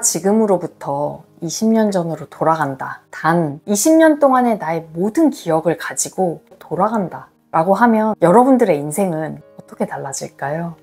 지금으로부터 20년 전으로 돌아간다. 단 20년 동안의 나의 모든 기억을 가지고 돌아간다 라고 하면 여러분들의 인생은 어떻게 달라질까요?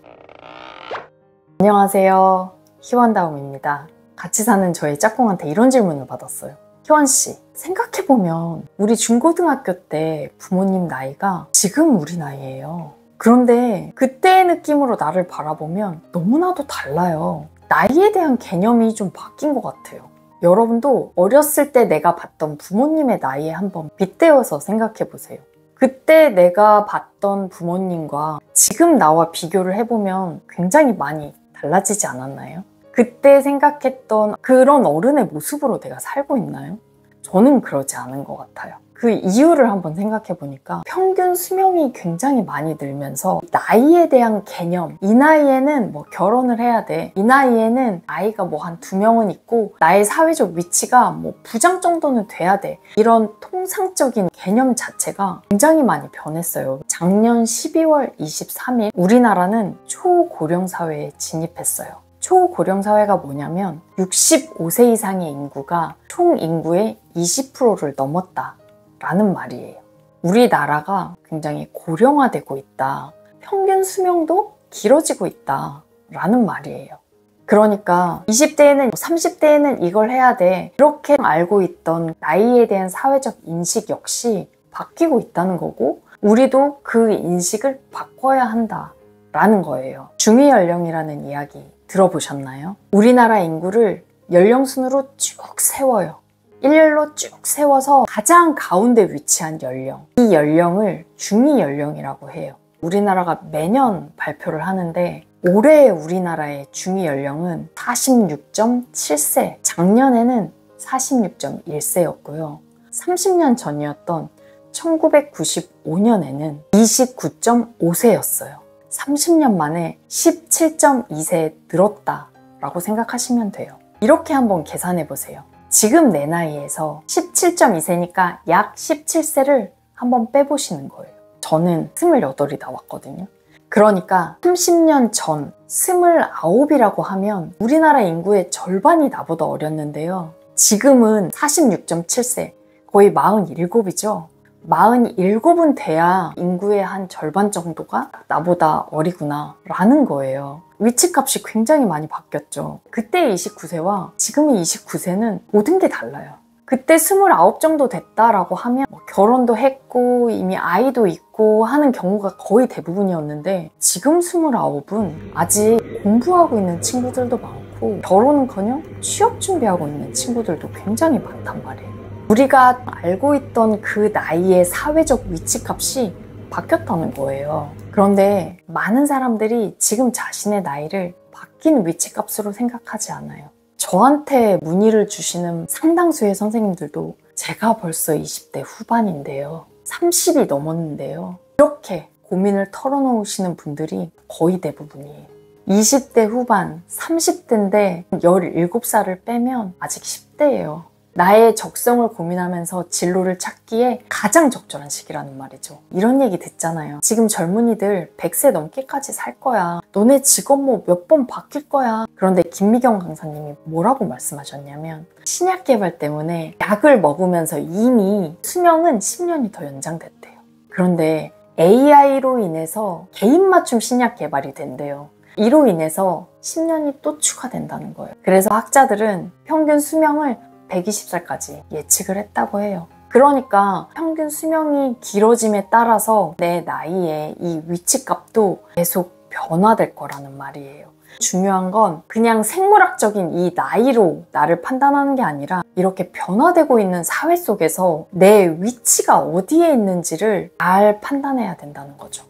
안녕하세요. 희원다움입니다. 같이 사는 저희 짝꿍한테 이런 질문을 받았어요. 희원씨, 생각해보면 우리 중고등학교 때 부모님 나이가 지금 우리 나이예요. 그런데 그때의 느낌으로 나를 바라보면 너무나도 달라요. 나이에 대한 개념이 좀 바뀐 것 같아요. 여러분도 어렸을 때 내가 봤던 부모님의 나이에 한번 빗대어서 생각해 보세요. 그때 내가 봤던 부모님과 지금 나와 비교를 해보면 굉장히 많이 달라지지 않았나요? 그때 생각했던 그런 어른의 모습으로 내가 살고 있나요? 저는 그러지 않은 것 같아요. 그 이유를 한번 생각해 보니까 평균 수명이 굉장히 많이 늘면서 나이에 대한 개념, 이 나이에는 뭐 결혼을 해야 돼, 이 나이에는 아이가 뭐 한 2명은 있고 나의 사회적 위치가 뭐 부장 정도는 돼야 돼, 이런 통상적인 개념 자체가 굉장히 많이 변했어요. 작년 12월 23일 우리나라는 초고령 사회에 진입했어요. 초고령 사회가 뭐냐면 65세 이상의 인구가 총 인구의 20%를 넘었다 라는 말이에요. 우리나라가 굉장히 고령화되고 있다, 평균 수명도 길어지고 있다 라는 말이에요. 그러니까 20대에는 30대에는 이걸 해야 돼, 이렇게 알고 있던 나이에 대한 사회적 인식 역시 바뀌고 있다는 거고, 우리도 그 인식을 바꿔야 한다 라는 거예요. 중위연령이라는 이야기 들어보셨나요? 우리나라 인구를 연령순으로 쭉 세워요. 일렬로 쭉 세워서 가장 가운데 위치한 연령, 이 연령을 중위연령이라고 해요. 우리나라가 매년 발표를 하는데 올해 우리나라의 중위연령은 46.7세, 작년에는 46.1세였고요. 30년 전이었던 1995년에는 29.5세였어요. 30년 만에 17.2세 늘었다라고 생각하시면 돼요. 이렇게 한번 계산해 보세요. 지금 내 나이에서 17.2세니까 약 17세를 한번 빼보시는 거예요. 저는 28이 나왔거든요. 그러니까 30년 전 29이라고 하면 우리나라 인구의 절반이 나보다 어렸는데요. 지금은 46.7세, 거의 47이죠. 47은 돼야 인구의 한 절반 정도가 나보다 어리구나 라는 거예요. 위치값이 굉장히 많이 바뀌었죠. 그때 29세와 지금의 29세는 모든 게 달라요. 그때 29 정도 됐다라고 하면 결혼도 했고 이미 아이도 있고 하는 경우가 거의 대부분이었는데, 지금 29은 아직 공부하고 있는 친구들도 많고 결혼은커녕 취업 준비하고 있는 친구들도 굉장히 많단 말이에요. 우리가 알고 있던 그 나이의 사회적 위치값이 바뀌었다는 거예요. 그런데 많은 사람들이 지금 자신의 나이를 바뀐 위치값으로 생각하지 않아요. 저한테 문의를 주시는 상당수의 선생님들도 제가 벌써 20대 후반인데요, 30이 넘었는데요, 이렇게 고민을 털어놓으시는 분들이 거의 대부분이에요. 20대 후반, 30대인데 17살을 빼면 아직 10대예요. 나의 적성을 고민하면서 진로를 찾기에 가장 적절한 시기라는 말이죠. 이런 얘기 듣잖아요. 지금 젊은이들 100세 넘게까지 살 거야. 너네 직업 뭐 몇 번 바뀔 거야. 그런데 김미경 강사님이 뭐라고 말씀하셨냐면, 신약 개발 때문에 약을 먹으면서 이미 수명은 10년이 더 연장됐대요. 그런데 AI로 인해서 개인 맞춤 신약 개발이 된대요. 이로 인해서 10년이 또 추가된다는 거예요. 그래서 학자들은 평균 수명을 120살까지 예측을 했다고 해요. 그러니까 평균 수명이 길어짐에 따라서 내 나이의 이 위치값도 계속 변화될 거라는 말이에요. 중요한 건 그냥 생물학적인 이 나이로 나를 판단하는 게 아니라 이렇게 변화되고 있는 사회 속에서 내 위치가 어디에 있는지를 잘 판단해야 된다는 거죠.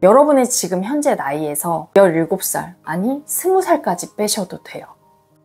여러분의 지금 현재 나이에서 17살, 아니 20살까지 빼셔도 돼요.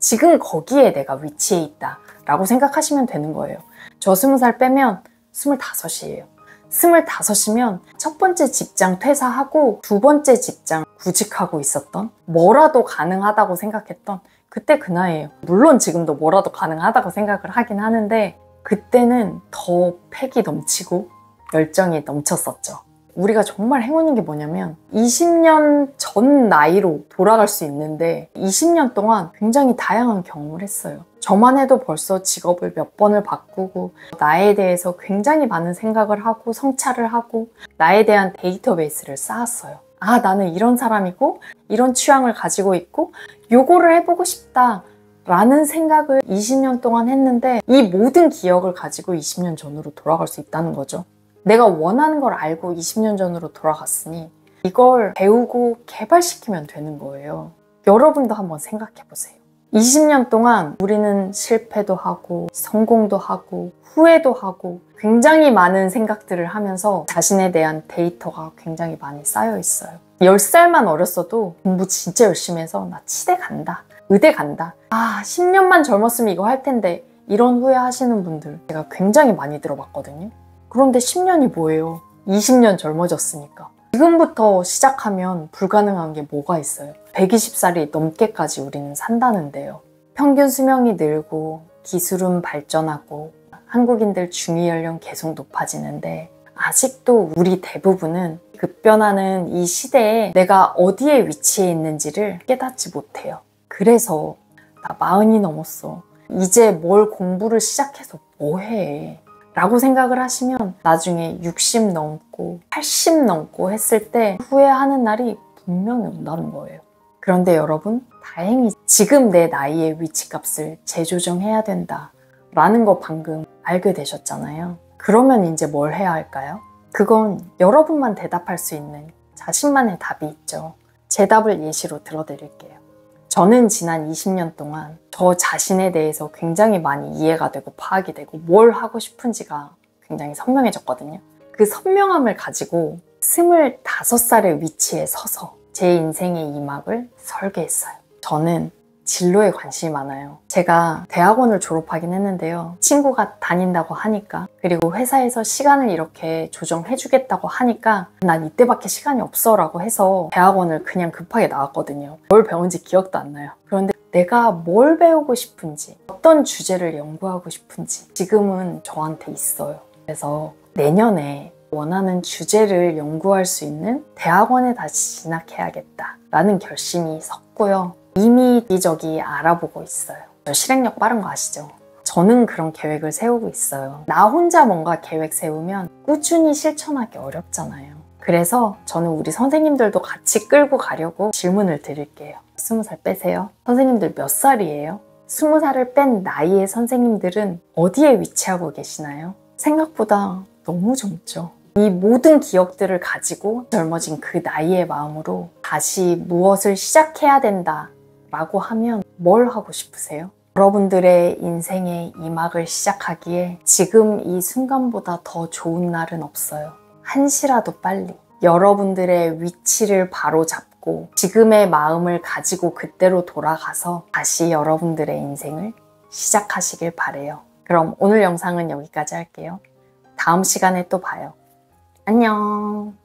지금 거기에 내가 위치해 있다 라고 생각하시면 되는 거예요. 저 20살 빼면 25이에요. 25이면 첫 번째 직장 퇴사하고 두 번째 직장 구직하고 있었던, 뭐라도 가능하다고 생각했던 그때 그 나이예요. 물론 지금도 뭐라도 가능하다고 생각을 하긴 하는데 그때는 더 패기 넘치고 열정이 넘쳤었죠. 우리가 정말 행운인 게 뭐냐면 20년 전 나이로 돌아갈 수 있는데 20년 동안 굉장히 다양한 경험을 했어요. 저만 해도 벌써 직업을 몇 번을 바꾸고 나에 대해서 굉장히 많은 생각을 하고 성찰을 하고 나에 대한 데이터베이스를 쌓았어요. 아, 나는 이런 사람이고 이런 취향을 가지고 있고 요거를 해보고 싶다 라는 생각을 20년 동안 했는데 이 모든 기억을 가지고 20년 전으로 돌아갈 수 있다는 거죠. 내가 원하는 걸 알고 20년 전으로 돌아갔으니 이걸 배우고 개발시키면 되는 거예요. 여러분도 한번 생각해 보세요. 20년 동안 우리는 실패도 하고 성공도 하고 후회도 하고 굉장히 많은 생각들을 하면서 자신에 대한 데이터가 굉장히 많이 쌓여 있어요. 10살만 어렸어도 공부 진짜 열심히 해서 나 치대 간다, 의대 간다, 아 10년만 젊었으면 이거 할 텐데 이런 후회 하시는 분들 제가 굉장히 많이 들어봤거든요. 그런데 10년이 뭐예요? 20년 젊어졌으니까. 지금부터 시작하면 불가능한 게 뭐가 있어요? 120살이 넘게까지 우리는 산다는데요. 평균 수명이 늘고 기술은 발전하고 한국인들 중위 연령 계속 높아지는데 아직도 우리 대부분은 급변하는 이 시대에 내가 어디에 위치해 있는지를 깨닫지 못해요. 그래서 나 40이 넘었어. 이제 뭘 공부를 시작해서 뭐 해? 라고 생각을 하시면 나중에 60 넘고 80 넘고 했을 때 후회하는 날이 분명히 온다는 거예요. 그런데 여러분, 다행히 지금 내 나이의 위치값을 재조정해야 된다 라는 거 방금 알게 되셨잖아요. 그러면 이제 뭘 해야 할까요? 그건 여러분만 대답할 수 있는 자신만의 답이 있죠. 제 답을 예시로 들어드릴게요. 저는 지난 20년 동안 저 자신에 대해서 굉장히 많이 이해가 되고 파악이 되고 뭘 하고 싶은지가 굉장히 선명해졌거든요. 그 선명함을 가지고 25살의 위치에 서서 제 인생의 이막을 설계했어요. 저는 진로에 관심이 많아요. 제가 대학원을 졸업하긴 했는데요. 친구가 다닌다고 하니까 그리고 회사에서 시간을 이렇게 조정해 주겠다고 하니까 난 이때밖에 시간이 없어 라고 해서 대학원을 그냥 급하게 나왔거든요. 뭘 배운지 기억도 안 나요. 그런데 내가 뭘 배우고 싶은지 어떤 주제를 연구하고 싶은지 지금은 저한테 있어요. 그래서 내년에 원하는 주제를 연구할 수 있는 대학원에 다시 진학해야겠다 라는 결심이 섰고요. 이미 여기저기 알아보고 있어요. 저 실행력 빠른 거 아시죠? 저는 그런 계획을 세우고 있어요. 나 혼자 뭔가 계획 세우면 꾸준히 실천하기 어렵잖아요. 그래서 저는 우리 선생님들도 같이 끌고 가려고 질문을 드릴게요. 20살 빼세요. 선생님들 몇 살이에요? 20살을 뺀 나이의 선생님들은 어디에 위치하고 계시나요? 생각보다 너무 젊죠. 이 모든 기억들을 가지고 젊어진 그 나이의 마음으로 다시 무엇을 시작해야 된다 라고 하면 뭘 하고 싶으세요? 여러분들의 인생의 이막을 시작하기에 지금 이 순간보다 더 좋은 날은 없어요. 한시라도 빨리 여러분들의 위치를 바로 잡고 지금의 마음을 가지고 그때로 돌아가서 다시 여러분들의 인생을 시작하시길 바래요. 그럼 오늘 영상은 여기까지 할게요. 다음 시간에 또 봐요. 안녕.